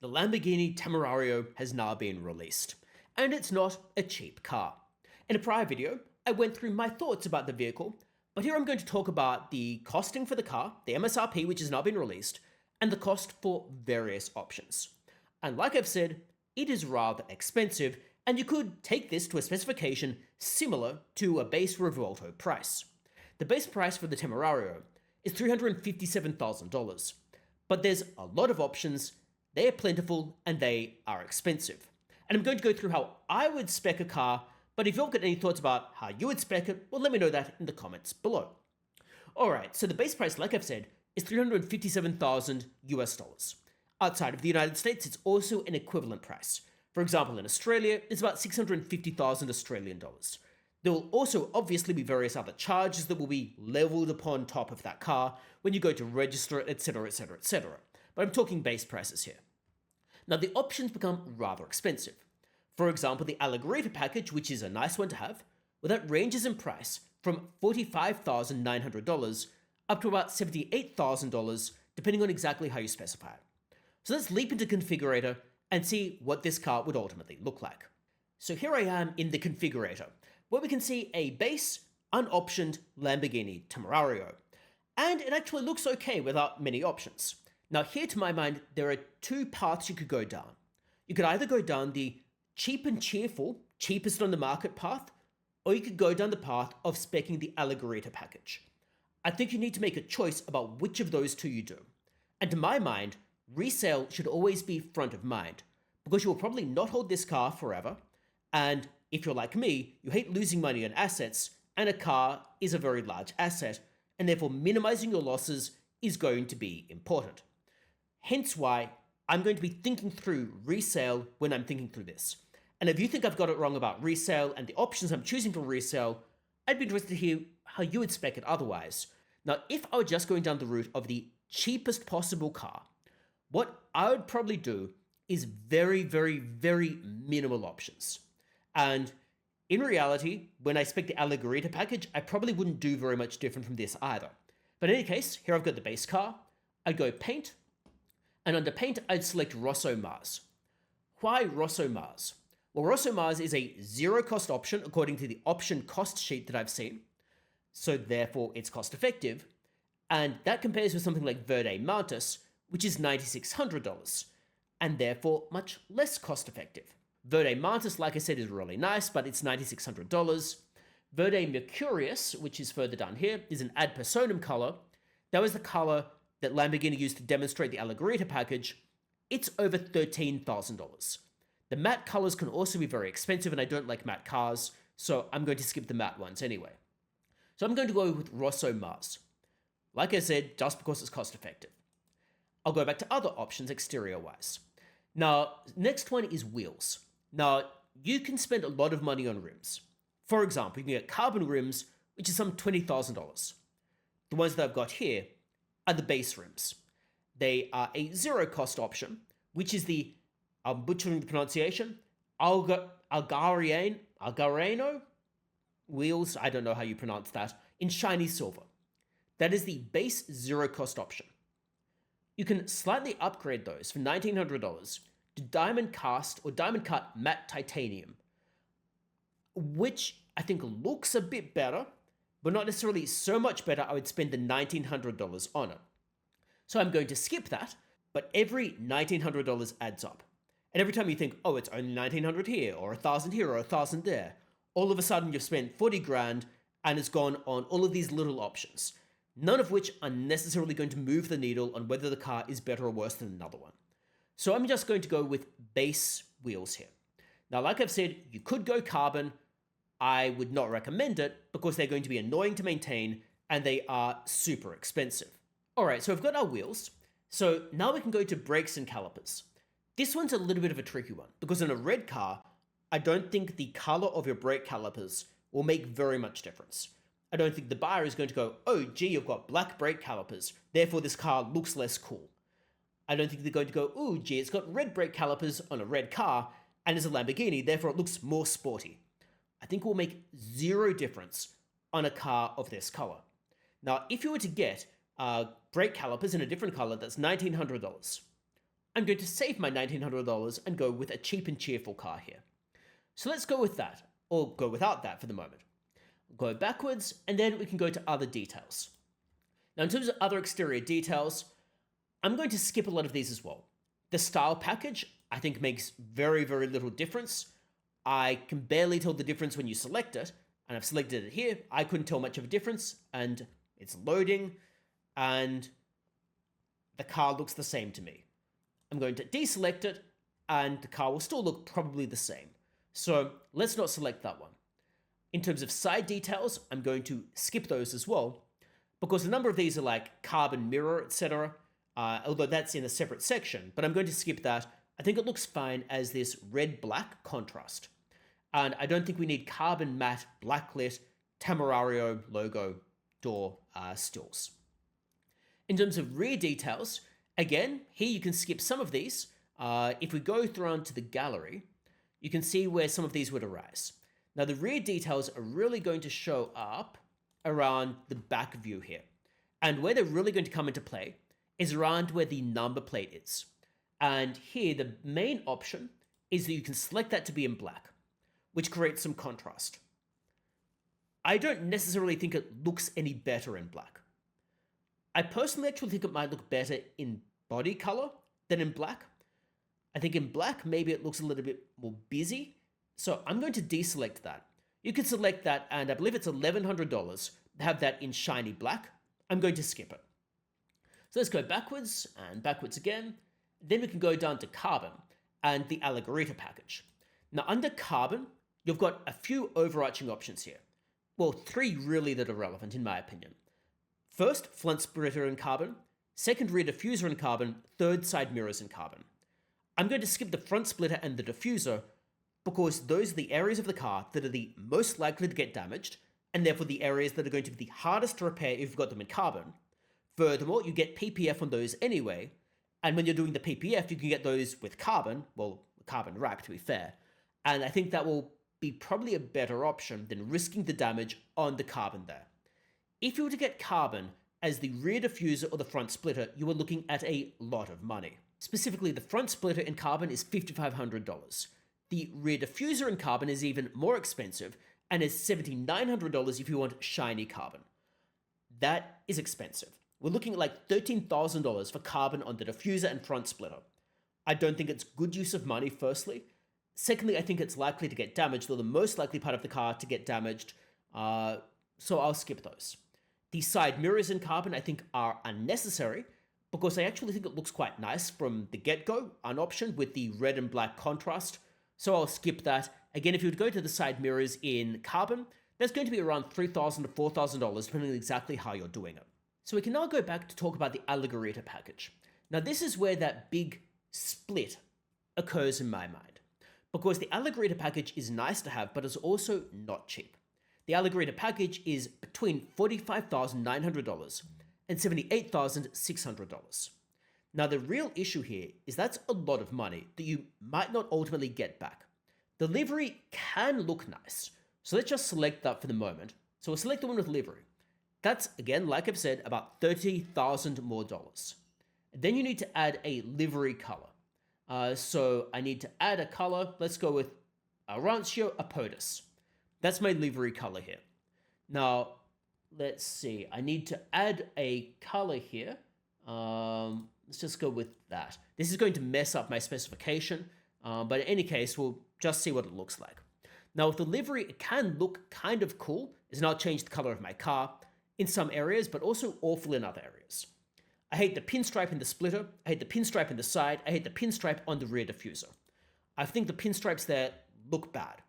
The Lamborghini Temerario has now been released, and it's not a cheap car. In a prior video, I went through my thoughts about the vehicle, but here I'm going to talk about the costing for the car, the MSRP which has now been released, and the cost for various options. And like I've said, it is rather expensive, and you could take this to a specification similar to a base Revuelto price. The base price for the Temerario is $357,000, but there's a lot of options. They are plentiful and they are expensive. And I'm going to go through how I would spec a car, but if you've got any thoughts about how you would spec it, well, let me know that in the comments below. Alright, so the base price, like I've said, is $357,000 US. Outside of the United States, it's also an equivalent price. For example, in Australia, it's about 650,000 Australian dollars. There will also obviously be various other charges that will be leveled upon top of that car when you go to register it, etc, etc, etc. But I'm talking base prices here. Now the options become rather expensive. For example, the Allegorita package, which is a nice one to have, well, that ranges in price from $45,900 up to about $78,000, depending on exactly how you specify it. So let's leap into configurator and see what this car would ultimately look like. So here I am in the configurator, where we can see a base, unoptioned Lamborghini Temerario. And it actually looks okay without many options. Now here, to my mind, there are two paths you could go down. You could either go down the cheap and cheerful, cheapest on the market path, or you could go down the path of speccing the Allegorita package. I think you need to make a choice about which of those two you do. And to my mind, resale should always be front of mind, because you will probably not hold this car forever, and if you're like me, you hate losing money on assets, and a car is a very large asset, and therefore minimizing your losses is going to be important. Hence why I'm going to be thinking through resale when I'm thinking through this. And if you think I've got it wrong about resale and the options I'm choosing for resale, I'd be interested to hear how you would spec it otherwise. Now, if I were just going down the route of the cheapest possible car, what I would probably do is very, very, very minimal options. And in reality, when I spec the Allegorita package, I probably wouldn't do very much different from this either. But in any case, here I've got the base car. I'd go paint. And under paint, I'd select Rosso Mars. Why Rosso Mars? Well, Rosso Mars is a zero-cost option according to the option cost sheet that I've seen. So therefore, it's cost-effective. And that compares with something like Verde Mantis, which is $9,600, and therefore much less cost-effective. Verde Mantis, like I said, is really nice, but it's $9,600. Verde Mercurius, which is further down here, is an ad personam color. That was the color that Lamborghini used to demonstrate the Allegorita package. It's over $13,000. The matte colors can also be very expensive, and I don't like matte cars, so I'm going to skip the matte ones anyway. So I'm going to go with Rosso Mars. Like I said, just because it's cost effective. I'll go back to other options exterior-wise. Now, next one is wheels. Now, you can spend a lot of money on rims. For example, you can get carbon rims, which is some $20,000. The ones that I've got here are the base rims. They are a zero-cost option, which is the, I'm butchering the pronunciation, Algareno wheels, I don't know how you pronounce that, in shiny silver. That is the base zero-cost option. You can slightly upgrade those for $1,900 to diamond cast or diamond cut matte titanium, which I think looks a bit better, but not necessarily so much better I would spend the $1,900 on it. So I'm going to skip that, but every $1,900 adds up. And every time you think, oh, it's only $1,900 here, or $1,000 here, or $1,000 there, all of a sudden you've spent 40 grand and it's gone on all of these little options, none of which are necessarily going to move the needle on whether the car is better or worse than another one. So I'm just going to go with base wheels here. Now, like I've said, you could go carbon. I would not recommend it because they're going to be annoying to maintain and they are super expensive. All right, so we've got our wheels. So now we can go to brakes and calipers. This one's a little bit of a tricky one because in a red car, I don't think the color of your brake calipers will make very much difference. I don't think the buyer is going to go, oh, gee, you've got black brake calipers, therefore this car looks less cool. I don't think they're going to go, oh, gee, it's got red brake calipers on a red car and is a Lamborghini, therefore it looks more sporty. I think it will make zero difference on a car of this color. Now, if you were to get brake calipers in a different color, that's $1,900. I'm going to save my $1,900 and go with a cheap and cheerful car here. So let's go with that, or go without that for the moment. Go backwards, and then we can go to other details. Now, in terms of other exterior details, I'm going to skip a lot of these as well. The style package, I think, makes very, very little difference. I can barely tell the difference when you select it, and I've selected it here. I couldn't tell much of a difference, and it's loading, and the car looks the same to me. I'm going to deselect it, and the car will still look probably the same. So let's not select that one. In terms of side details, I'm going to skip those as well, because a number of these are like carbon mirror, etc., although that's in a separate section, but I'm going to skip that. I think it looks fine as this red-black contrast. And I don't think we need carbon matte blacklit Temerario logo door stills. In terms of rear details, again, here you can skip some of these. If we go through onto the gallery, you can see where some of these would arise. Now, the rear details are really going to show up around the back view here. And where they're really going to come into play is around where the number plate is. And here, the main option is that you can select that to be in black, which creates some contrast. I don't necessarily think it looks any better in black. I personally actually think it might look better in body color than in black. I think in black, maybe it looks a little bit more busy. So I'm going to deselect that. You can select that, and I believe it's $1,100 to have that in shiny black. I'm going to skip it. So let's go backwards and backwards again. Then we can go down to carbon and the Allegorita package. Now, under carbon, you've got a few overarching options here. Well, three really that are relevant in my opinion. First, front splitter in carbon. Second, rear diffuser in carbon. Third, side mirrors in carbon. I'm going to skip the front splitter and the diffuser because those are the areas of the car that are the most likely to get damaged, and therefore the areas that are going to be the hardest to repair if you've got them in carbon. Furthermore, you get PPF on those anyway, and when you're doing the PPF, you can get those with carbon, well, carbon wrap to be fair, and I think that will be probably a better option than risking the damage on the carbon there. If you were to get carbon as the rear diffuser or the front splitter, you are looking at a lot of money. Specifically, the front splitter in carbon is $5,500. The rear diffuser in carbon is even more expensive and is $7,900 if you want shiny carbon. That is expensive. We're looking at like $13,000 for carbon on the diffuser and front splitter. I don't think it's good use of money, firstly. Secondly, I think it's likely to get damaged, or the most likely part of the car to get damaged, so I'll skip those. The side mirrors in carbon, I think, are unnecessary, because I actually think it looks quite nice from the get-go, an option with the red and black contrast, so I'll skip that. Again, if you would go to the side mirrors in carbon, that's going to be around $3,000 to $4,000, depending on exactly how you're doing it. So we can now go back to talk about the Allegorita package. Now, this is where that big split occurs in my mind, because the Allegorita package is nice to have, but it's also not cheap. The Allegorita package is between $45,900 and $78,600. Now, the real issue here is that's a lot of money that you might not ultimately get back. The livery can look nice, so let's just select that for the moment. So we'll select the one with livery. That's, again, like I've said, about $30,000 more dollars. Then you need to add a livery color. So I need to add a color. Let's go with Rancio Apodus. That's my livery color here. Now, let's see. I need to add a color here. Let's just go with that. This is going to mess up my specification, but in any case, we'll just see what it looks like. Now, with the livery, it can look kind of cool. It's not changed the color of my car in some areas, but also awful in other areas. I hate the pinstripe in the splitter. I hate the pinstripe in the side. I hate the pinstripe on the rear diffuser. I think the pinstripes there look bad.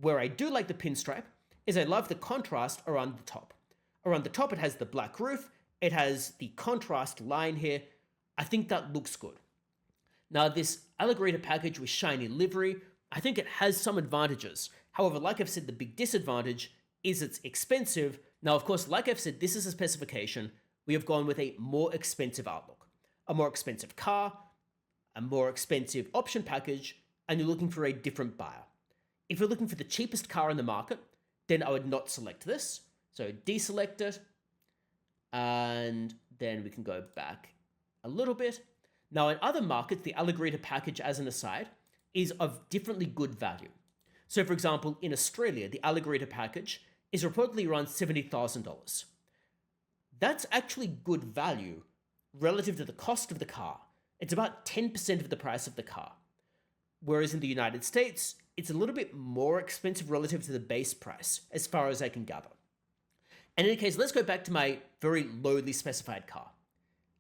Where I do like the pinstripe is I love the contrast around the top. Around the top, it has the black roof. It has the contrast line here. I think that looks good. Now, this Allegorita package with shiny livery, I think it has some advantages. However, like I've said, the big disadvantage is it's expensive. Now, of course, like I've said, this is a specification. We have gone with a more expensive outlook, a more expensive car, a more expensive option package, and you're looking for a different buyer. If you're looking for the cheapest car in the market, then I would not select this. So deselect it, and then we can go back a little bit. Now, in other markets, the alligator package, as an aside, is of differently good value. So, for example, in Australia, the alligator package is reportedly around $70,000. That's actually good value relative to the cost of the car. It's about 10% of the price of the car. Whereas in the United States, it's a little bit more expensive relative to the base price, as far as I can gather. And in any case, let's go back to my very lowly specified car.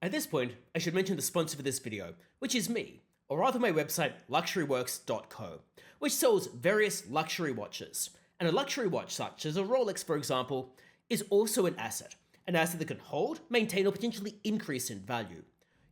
At this point, I should mention the sponsor for this video, which is me, or rather my website, luxuryworks.co, which sells various luxury watches. And a luxury watch such as a Rolex, for example, is also an asset that can hold, maintain, or potentially increase in value.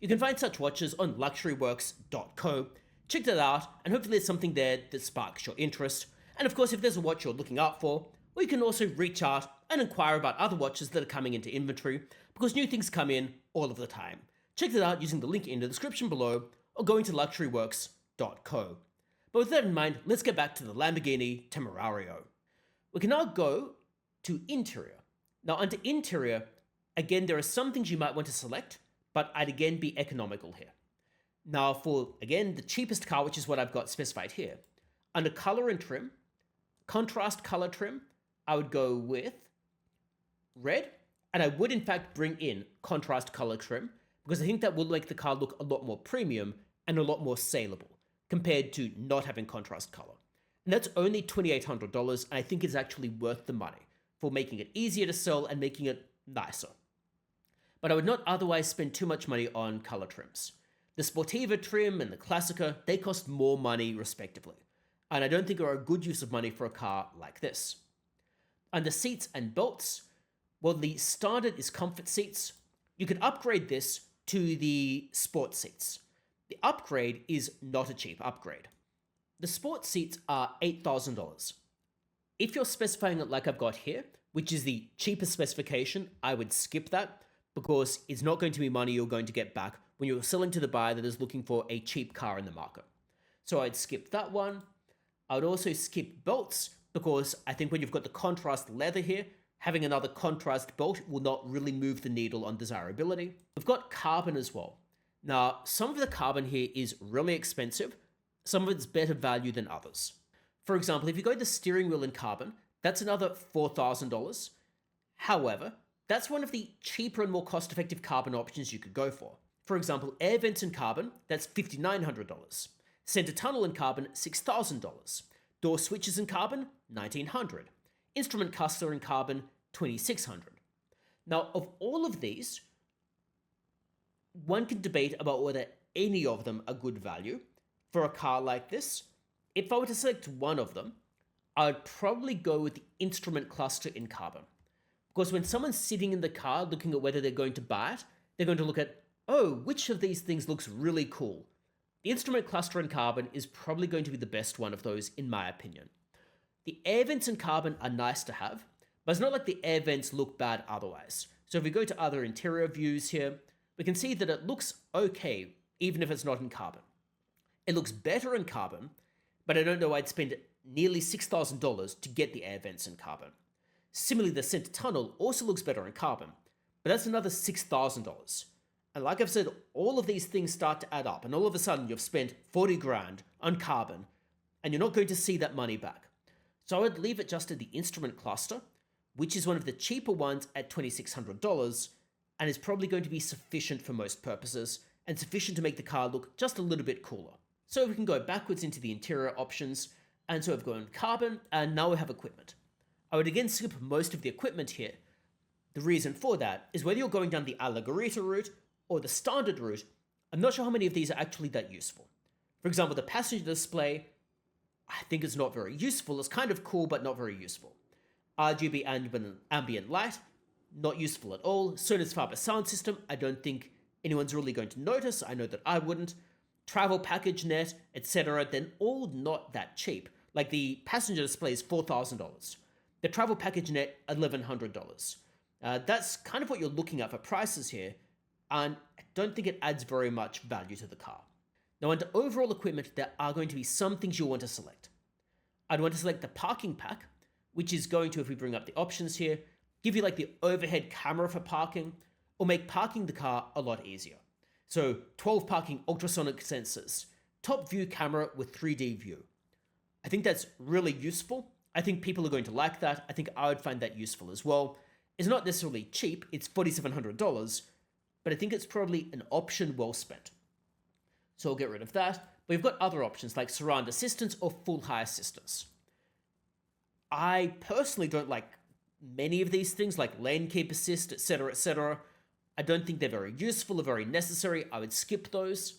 You can find such watches on luxuryworks.co. Check that out, and hopefully there's something there that sparks your interest. And of course, if there's a watch you're looking out for, well, you can also reach out and inquire about other watches that are coming into inventory, because new things come in all of the time. Check that out using the link in the description below, or going to luxuryworks.co. But with that in mind, let's get back to the Lamborghini Temerario. We can now go to interior. Now, under interior, again, there are some things you might want to select, but I'd again be economical here. Now, for, again, the cheapest car, which is what I've got specified here, under color and trim, contrast color trim, I would go with red, and I would in fact bring in contrast color trim, because I think that will make the car look a lot more premium and a lot more saleable compared to not having contrast color. And that's only $2,800, and I think it's actually worth the money for making it easier to sell and making it nicer. But I would not otherwise spend too much money on color trims. The Sportiva trim and the Classica, they cost more money respectively, and I don't think are a good use of money for a car like this. Under seats and belts, well, the standard is comfort seats. You can upgrade this to the sport seats. The upgrade is not a cheap upgrade. The sport seats are $8,000. If you're specifying it like I've got here, which is the cheapest specification, I would skip that, because it's not going to be money you're going to get back when you're selling to the buyer that is looking for a cheap car in the market. So I'd skip that one. I would also skip belts, because I think when you've got the contrast leather here, having another contrast belt will not really move the needle on desirability. We've got carbon as well. Now, some of the carbon here is really expensive. Some of it's better value than others. For example, if you go to the steering wheel in carbon, that's another $4,000. However, that's one of the cheaper and more cost-effective carbon options you could go for. For example, air vents in carbon, that's $5,900. Center tunnel in carbon, $6,000. Door switches in carbon, $1,900. Instrument cluster in carbon, $2,600. Now, of all of these, one can debate about whether any of them are good value for a car like this. If I were to select one of them, I'd probably go with the instrument cluster in carbon. Because when someone's sitting in the car looking at whether they're going to buy it, they're going to look at, oh, which of these things looks really cool? The instrument cluster in carbon is probably going to be the best one of those, in my opinion. The air vents in carbon are nice to have, but it's not like the air vents look bad otherwise. So if we go to other interior views here, we can see that it looks okay, even if it's not in carbon. It looks better in carbon, but I don't know I'd spend nearly $6,000 to get the air vents in carbon. Similarly, the center tunnel also looks better in carbon, but that's another $6,000. And like I've said, all of these things start to add up, and all of a sudden you've spent 40 grand on carbon, and you're not going to see that money back. So I would leave it just at the instrument cluster, which is one of the cheaper ones at $2,600, and is probably going to be sufficient for most purposes, and sufficient to make the car look just a little bit cooler. So we can go backwards into the interior options, and so we've gone carbon, and now we have equipment. I would again skip most of the equipment here. The reason for that is whether you're going down the alligator route or the standard route, I'm not sure how many of these are actually that useful. For example, the passenger display, I think it's not very useful. It's kind of cool, but not very useful. RGB ambient light, not useful at all. Sonos Faber sound system, I don't think anyone's really going to notice. I know that I wouldn't. Travel package net, etc., they're all not that cheap. Like the passenger display is $4,000. The travel package net, $1,100. That's kind of what you're looking at for prices here, and I don't think it adds very much value to the car. Now, under overall equipment, there are going to be some things you'll want to select. I'd want to select the parking pack, which is going to, if we bring up the options here, give you like the overhead camera for parking, or make parking the car a lot easier. So 12 parking ultrasonic sensors, top view camera with 3D view. I think that's really useful. I think people are going to like that. I think I would find that useful as well. It's not necessarily cheap, it's $4,700, but I think it's probably an option well spent. So I'll get rid of that. But we've got other options like surround assistance or full high assistance. I personally don't like many of these things like lane keep assist, etc., etc. I don't think they're very useful or very necessary. I would skip those.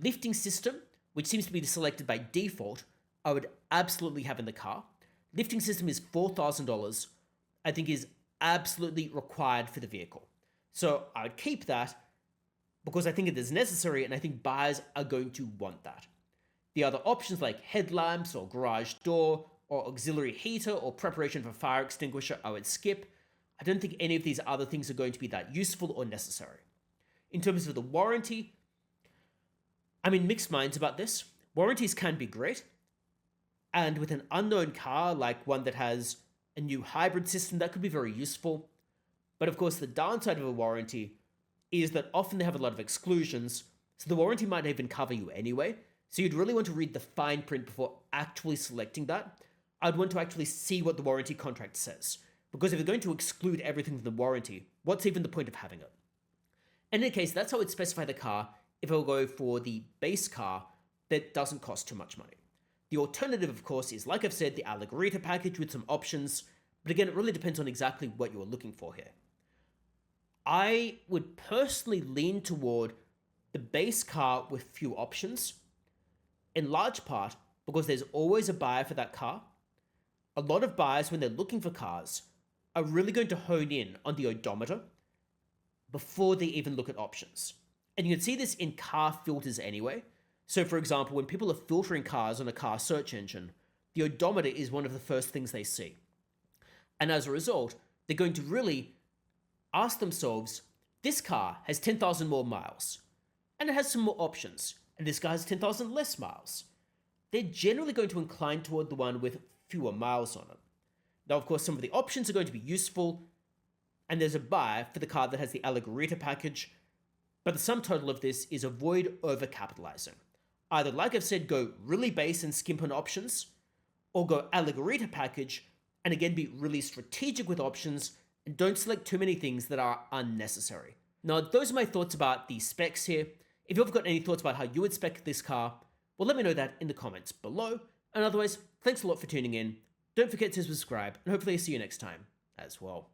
Lifting system, which seems to be selected by default, I would absolutely have in the car. Lifting system is $4,000. I think is absolutely required for the vehicle. So I would keep that because I think it is necessary and I think buyers are going to want that. The other options like headlamps or garage door or auxiliary heater or preparation for fire extinguisher, I would skip. I don't think any of these other things are going to be that useful or necessary. In terms of the warranty, I'm in mixed minds about this. Warranties can be great. And with an unknown car, like one that has a new hybrid system, that could be very useful. But of course, the downside of a warranty is that often they have a lot of exclusions, so the warranty might not even cover you anyway. So you'd really want to read the fine print before actually selecting that. I'd want to actually see what the warranty contract says. Because if you're going to exclude everything from the warranty, what's even the point of having it? In any case, that's how I'd specify the car if I'll go for the base car that doesn't cost too much money. The alternative, of course, is, like I've said, the Allegorita package with some options, but again, it really depends on exactly what you're looking for here. I would personally lean toward the base car with few options, in large part because there's always a buyer for that car. A lot of buyers, when they're looking for cars, are really going to hone in on the odometer before they even look at options. And you can see this in car filters anyway. So for example, when people are filtering cars on a car search engine, the odometer is one of the first things they see. And as a result, they're going to really ask themselves, this car has 10,000 more miles, and it has some more options, and this car has 10,000 less miles. They're generally going to incline toward the one with fewer miles on it. Now, of course, some of the options are going to be useful, and there's a buy for the car that has the Allegorita package, but the sum total of this is avoid overcapitalizing. Either, like I've said, go really base and skimp on options, or go Allegorita package, and again be really strategic with options, and don't select too many things that are unnecessary. Now, those are my thoughts about the specs here. If you've got any thoughts about how you would spec this car, well, let me know that in the comments below. And otherwise, thanks a lot for tuning in. Don't forget to subscribe, and hopefully I'll see you next time as well.